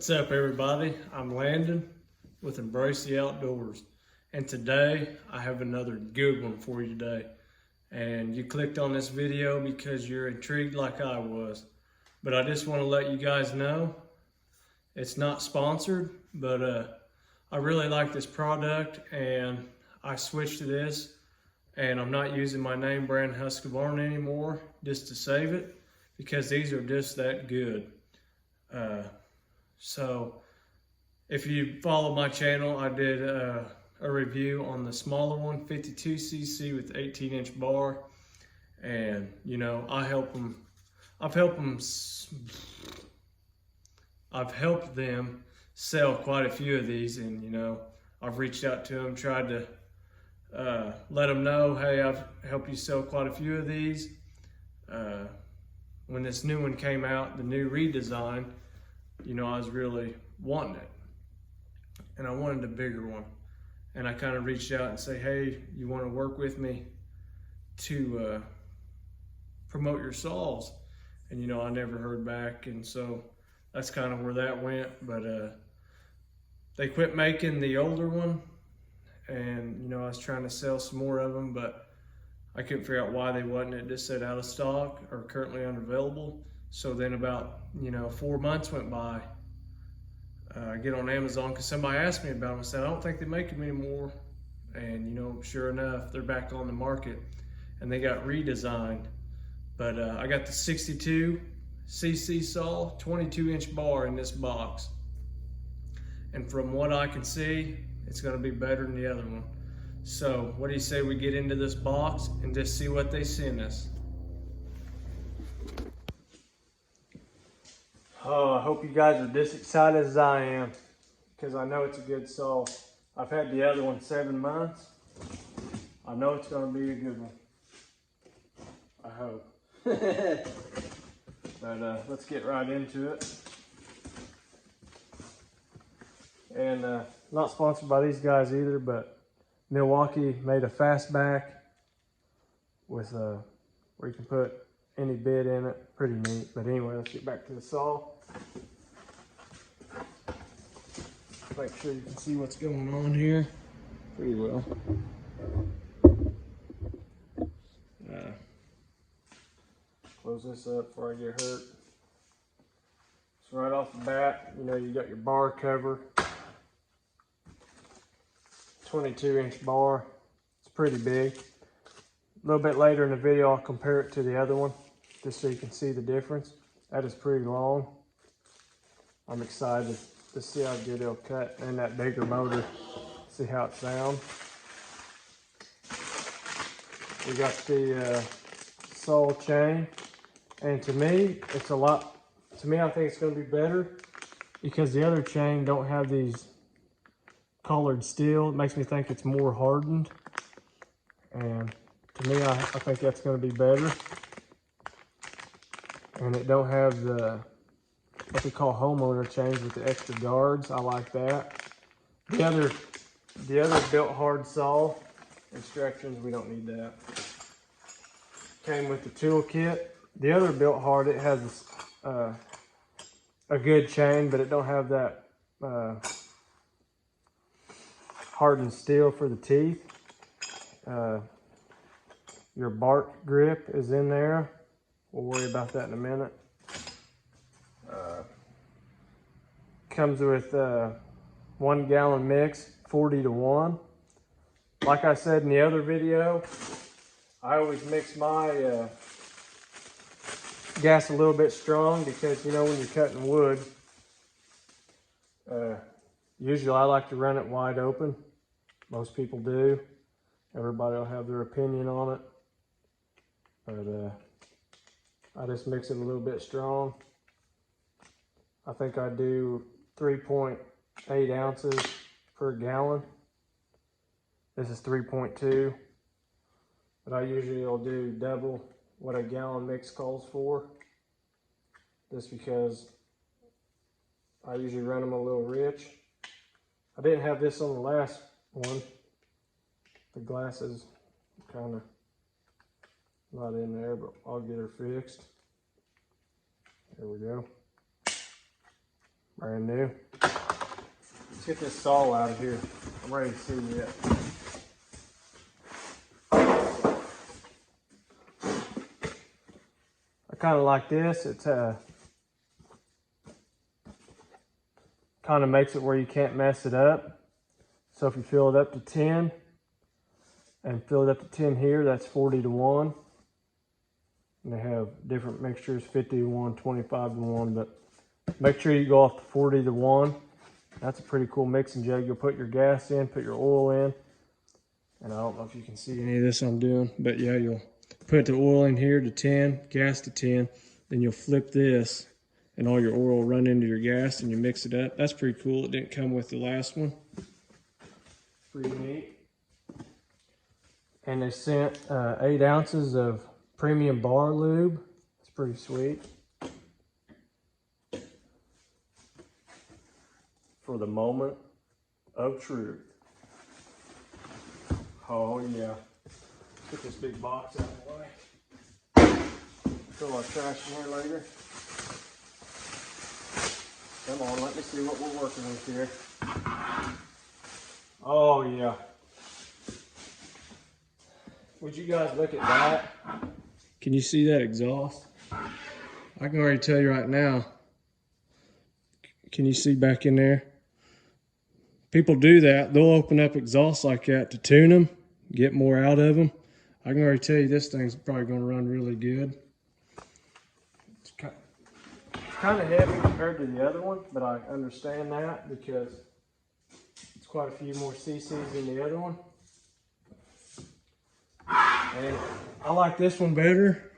What's up, everybody? I'm Landon with Embrace the Outdoors, and today I have another good one for you today. And you clicked on this video because you're intrigued like I was, but I just want to let you guys know it's not sponsored, but I really like this product and I switched to this, and I'm not using my name brand Husqvarna anymore just to save it because these are just that good. So if you follow my channel, I did a review on the smaller one, 52cc with 18-inch bar, and you know, I've helped them sell quite a few of these, and you know, I've reached out to them, tried to let them know, hey, I've helped you sell quite a few of these. When this new one came out, the new redesign, you know, I was really wanting it, and I wanted a bigger one, and I kind of reached out and say, hey, you want to work with me to promote your saws? And you know, I never heard back, and so that's kind of where that went. But they quit making the older one, and you know, I was trying to sell some more of them, but I couldn't figure out why they wasn't. It just said out of stock or currently unavailable. So then about, you know, 4 months went by. I get on Amazon because somebody asked me about them. I said, I don't think they make them anymore. And you know, sure enough, they're back on the market and they got redesigned. But I got the 62cc saw, 22-inch bar in this box. And from what I can see, it's gonna be better than the other one. So what do you say we get into this box and just see what they sent us? Oh, I hope you guys are this excited as I am, because I know it's a good saw. I've had the other one 7 months. I know it's going to be a good one. I hope. But let's get right into it. And not sponsored by these guys either, but Milwaukee made a fastback with where you can put any bit in it. Pretty neat. But anyway, let's get back to the saw. Make sure you can see what's going on here pretty well. Close this up before I get hurt. So right off the bat, you know, you got your bar cover. 22-inch bar. It's pretty big. A little bit later in the video, I'll compare it to the other one, just so you can see the difference. That is pretty long. I'm excited to see how good it'll cut, and that bigger motor, see how it sounds. We got the saw chain, and to me, I think it's gonna be better because the other chain don't have these colored steel. It makes me think it's more hardened, and to me, I think that's gonna be better. And it don't have the what we call homeowner chains with the extra guards. I like that. The other built hard saw instructions, we don't need that. Came with the tool kit. The other built hard, it has a good chain, but it don't have that hardened steel for the teeth. Your bark grip is in there. We'll worry about that in a minute. Comes with 1 gallon mix, 40-to-1. Like I said in the other video, I always mix my gas a little bit strong because, you know, when you're cutting wood, usually I like to run it wide open. Most people do. Everybody will have their opinion on it. But I just mix it a little bit strong. I think I do 3.8 ounces per gallon. This is 3.2, but I usually will do double what a gallon mix calls for, just because I usually run them a little rich. I didn't have this on the last one. The glass is kind of not in there, but I'll get her fixed. There we go. Brand new. Let's get this saw out of here. I'm ready to see it. I kind of like this. It's kind of makes it where you can't mess it up. So if you fill it up to 10 and fill it up to 10 here, that's 40 to 1. And they have different mixtures, 50 to 1, 25 to 1, but make sure you go off to 40 to 1. That's a pretty cool mixing jug. You'll put your gas in, put your oil in. And I don't know if you can see any of this I'm doing, but yeah, you'll put the oil in here to 10, gas to 10. Then you'll flip this and all your oil will run into your gas and you mix it up. That's pretty cool. It didn't come with the last one. Pretty neat. And they sent 8 ounces of premium bar lube. It's pretty sweet. For the moment of truth. Oh yeah. Put this big box out of the way. Throw our trash in here later. Come on, let me see what we're working with here. Oh yeah. Would you guys look at that? Can you see that exhaust? I can already tell you right now. Can you see back in there? People do that. They'll open up exhausts like that to tune them, get more out of them. I can already tell you this thing's probably going to run really good. It's kind of heavy compared to the other one, but I understand that because it's quite a few more cc's than the other one. And I like this one better.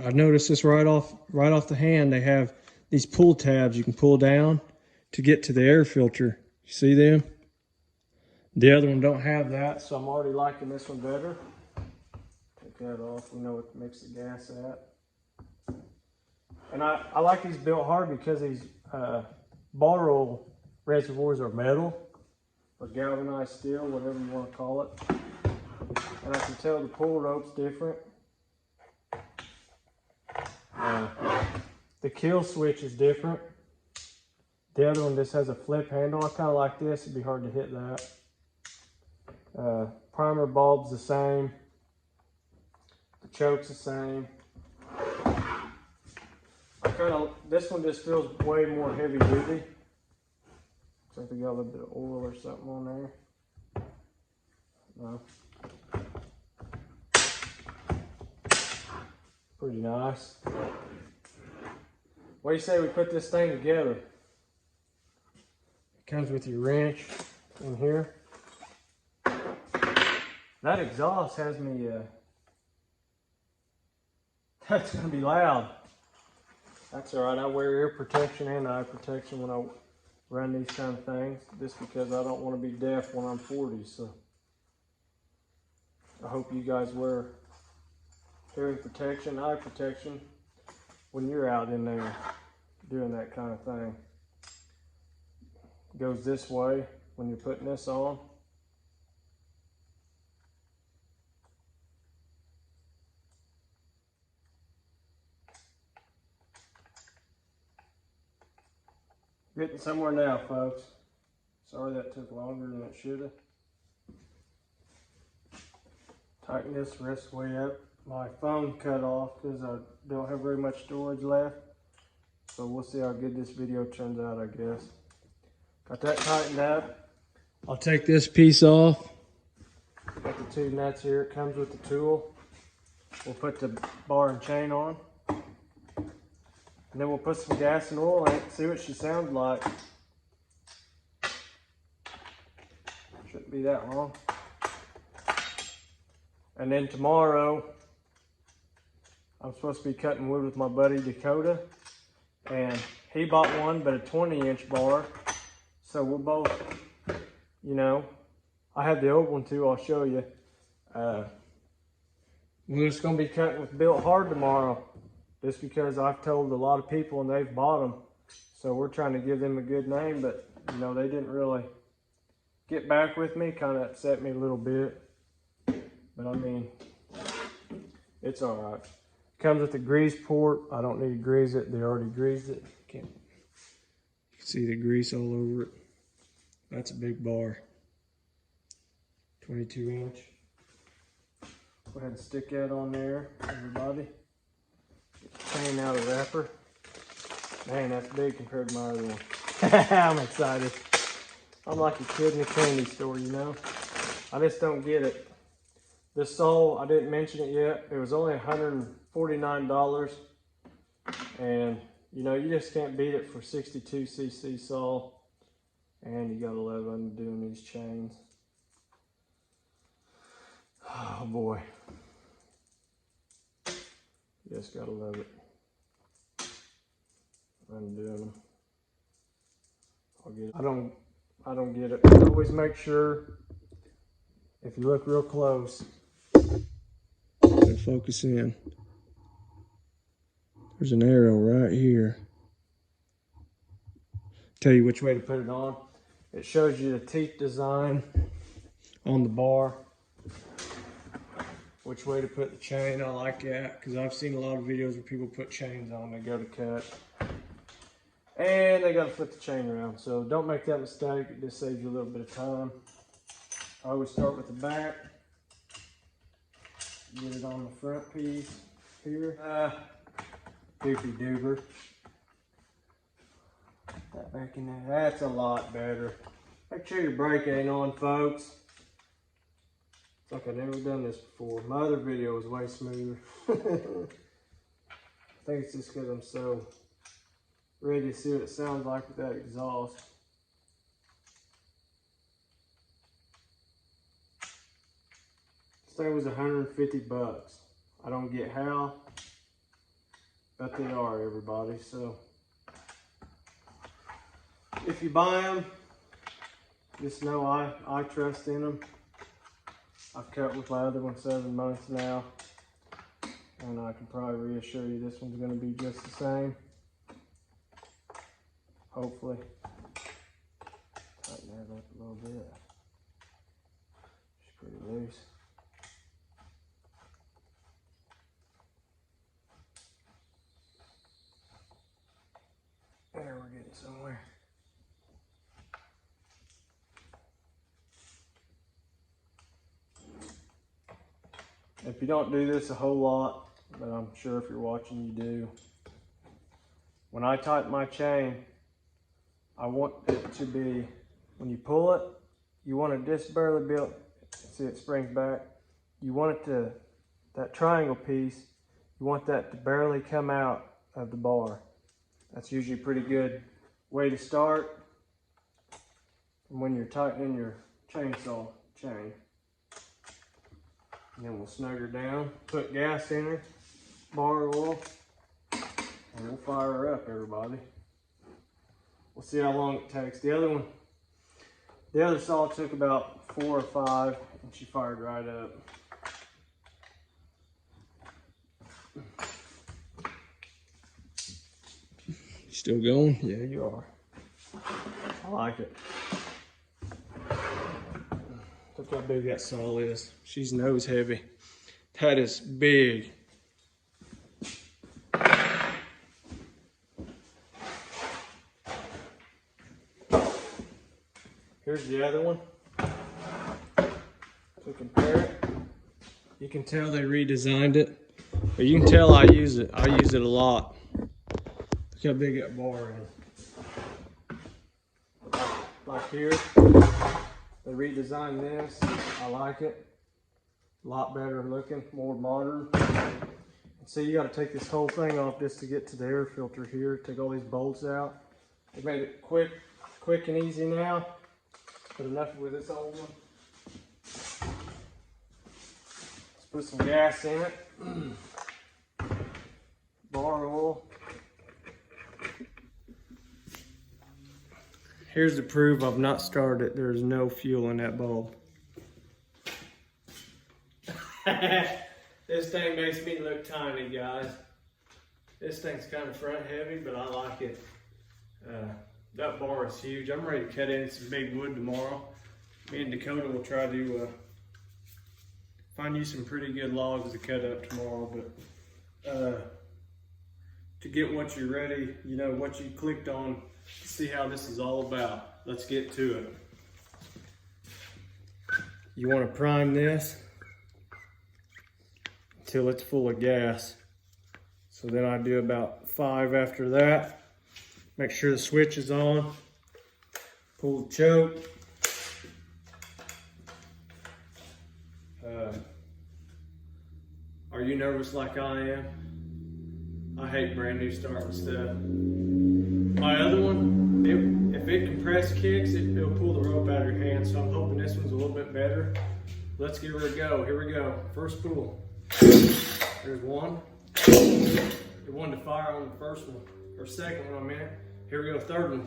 I noticed this right off the hand. They have these pull tabs you can pull down to get to the air filter. You see them? The other one don't have that, so I'm already liking this one better. Take that off. We know what makes the gas at. And I like these built hard because these bar oil reservoirs are metal or galvanized steel, whatever you want to call it. And I can tell the pull rope's different. The kill switch is different. The other one just has a flip handle. I kind of like this. It'd be hard to hit that. Primer bulb's the same. The choke's the same. This one just feels way more heavy duty. Looks like they got a little bit of oil or something on there. No. Pretty nice. What do you say we put this thing together? It comes with your wrench in here. That exhaust has me, that's gonna be loud. That's all right, I wear ear protection and eye protection when I run these kind of things, just because I don't want to be deaf when I'm 40, so. I hope you guys wear hearing protection, eye protection when you're out in there doing that kind of thing. It goes this way when you're putting this on. Getting somewhere now, folks. Sorry that took longer than it should have. Tighten this rest way up. My phone cut off because I don't have very much storage left. So we'll see how good this video turns out, I guess. Got that tightened up. I'll take this piece off. Got the 2 nuts here. It comes with the tool. We'll put the bar and chain on. And then we'll put some gas and oil in it, see what she sounds like. Shouldn't be that long. And then tomorrow, I'm supposed to be cutting wood with my buddy Dakota. And he bought one, but a 20-inch bar. So we're both, you know, I have the old one too, I'll show you. We're just gonna be cutting with BUILTHARD tomorrow. Just because I've told a lot of people and they've bought them. So we're trying to give them a good name, but you know, they didn't really get back with me. Kind of upset me a little bit. But I mean, it's all right. Comes with a grease port. I don't need to grease it. They already greased it. You can See the grease all over it. That's a big bar. 22 inch. Go ahead and stick that on there, everybody. Get the chain out of the wrapper. Man, that's big compared to my other one. I'm excited. I'm like a kid in a candy store, you know? I just don't get it. This saw, I didn't mention it yet. It was only $149. And, you know, you just can't beat it for 62cc saw. And you gotta love undoing these chains. Oh boy. Just gotta love it. Undoing them. I'll get it. I don't get it. Always make sure, if you look real close, and focus in. There's an arrow right here. Tell you which way to put it on. It shows you the teeth design on the bar. Which way to put the chain. I like that because I've seen a lot of videos where people put chains on. They go to cut. And they got to flip the chain around. So don't make that mistake. It just saves you a little bit of time. I always start with the back. Get it on the front piece here. Doopy doober. Put that back in there. That's a lot better. Make sure your brake ain't on, folks. It's like I've never done this before. My other video was way smoother. I think it's just because I'm so ready to see what it sounds like with that exhaust. This thing was 150 bucks. I don't get how, but they are, everybody. So if you buy them, just know I trust in them. I've cut with my other one 7 months now, and I can probably reassure you this one's going to be just the same. Hopefully. Tighten that up a little bit. It's pretty loose. There, we're getting somewhere. If you don't do this a whole lot, but I'm sure if you're watching you do, when I tighten my chain, I want it to be, when you pull it, you want it just barely built. See, it springs back. You want it to, that triangle piece, you want that to barely come out of the bar. That's usually a pretty good way to start when you're tightening your chainsaw chain. And then we'll snug her down, put gas in her, bar oil, and we'll fire her up, everybody. We'll see how long it takes. The other saw took about 4 or 5, and she fired right up. You still going? Yeah, you are. I like it. Look how big that saw is. She's nose heavy. That is big. Here's the other one. To compare it, you can tell they redesigned it, but you can tell I use it. I use it a lot. Look how big that bar is. Like here, they redesigned this. I like it. A lot better looking, more modern. And see, you got to take this whole thing off just to get to the air filter here. Take all these bolts out. They made it quick and easy now. But enough with this old one. Let's put some gas in it. Bar oil. Here's the proof I've not started it. There's no fuel in that bulb. This thing makes me look tiny, guys. This thing's kind of front heavy, but I like it. That bar is huge. I'm ready to cut in some big wood tomorrow. Me and Dakota will try to find you some pretty good logs to cut up tomorrow. But to get what you're ready, you know, what you clicked on see how this is all about. Let's get to it. You want to prime this until it's full of gas. So then I do about 5 after that. Make sure the switch is on. Pull the choke. Are you nervous like I am? I hate brand new starting stuff. My other one, if it compress kicks, it'll pull the rope out of your hand. So I'm hoping this one's a little bit better. Let's give her a go. Here we go. First pull. There's one. It wanted to fire on the first one, or second one I meant. Here we go, third one.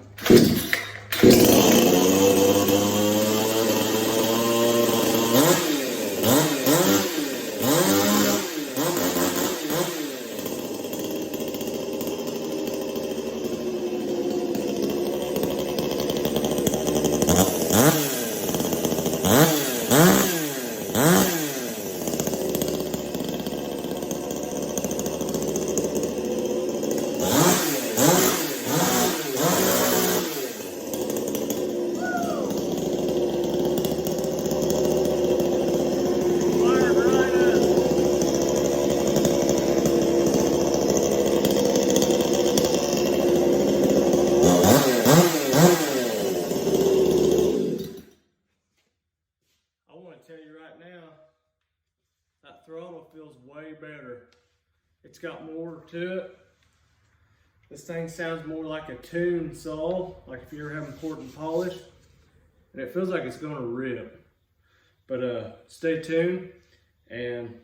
That throttle feels way better. It's got more to it. This thing sounds more like a tuned saw, like if you're having port and polish, and it feels like it's gonna rip. But stay tuned, and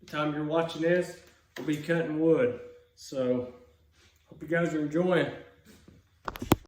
the time you're watching this, we'll be cutting wood. So, hope you guys are enjoying.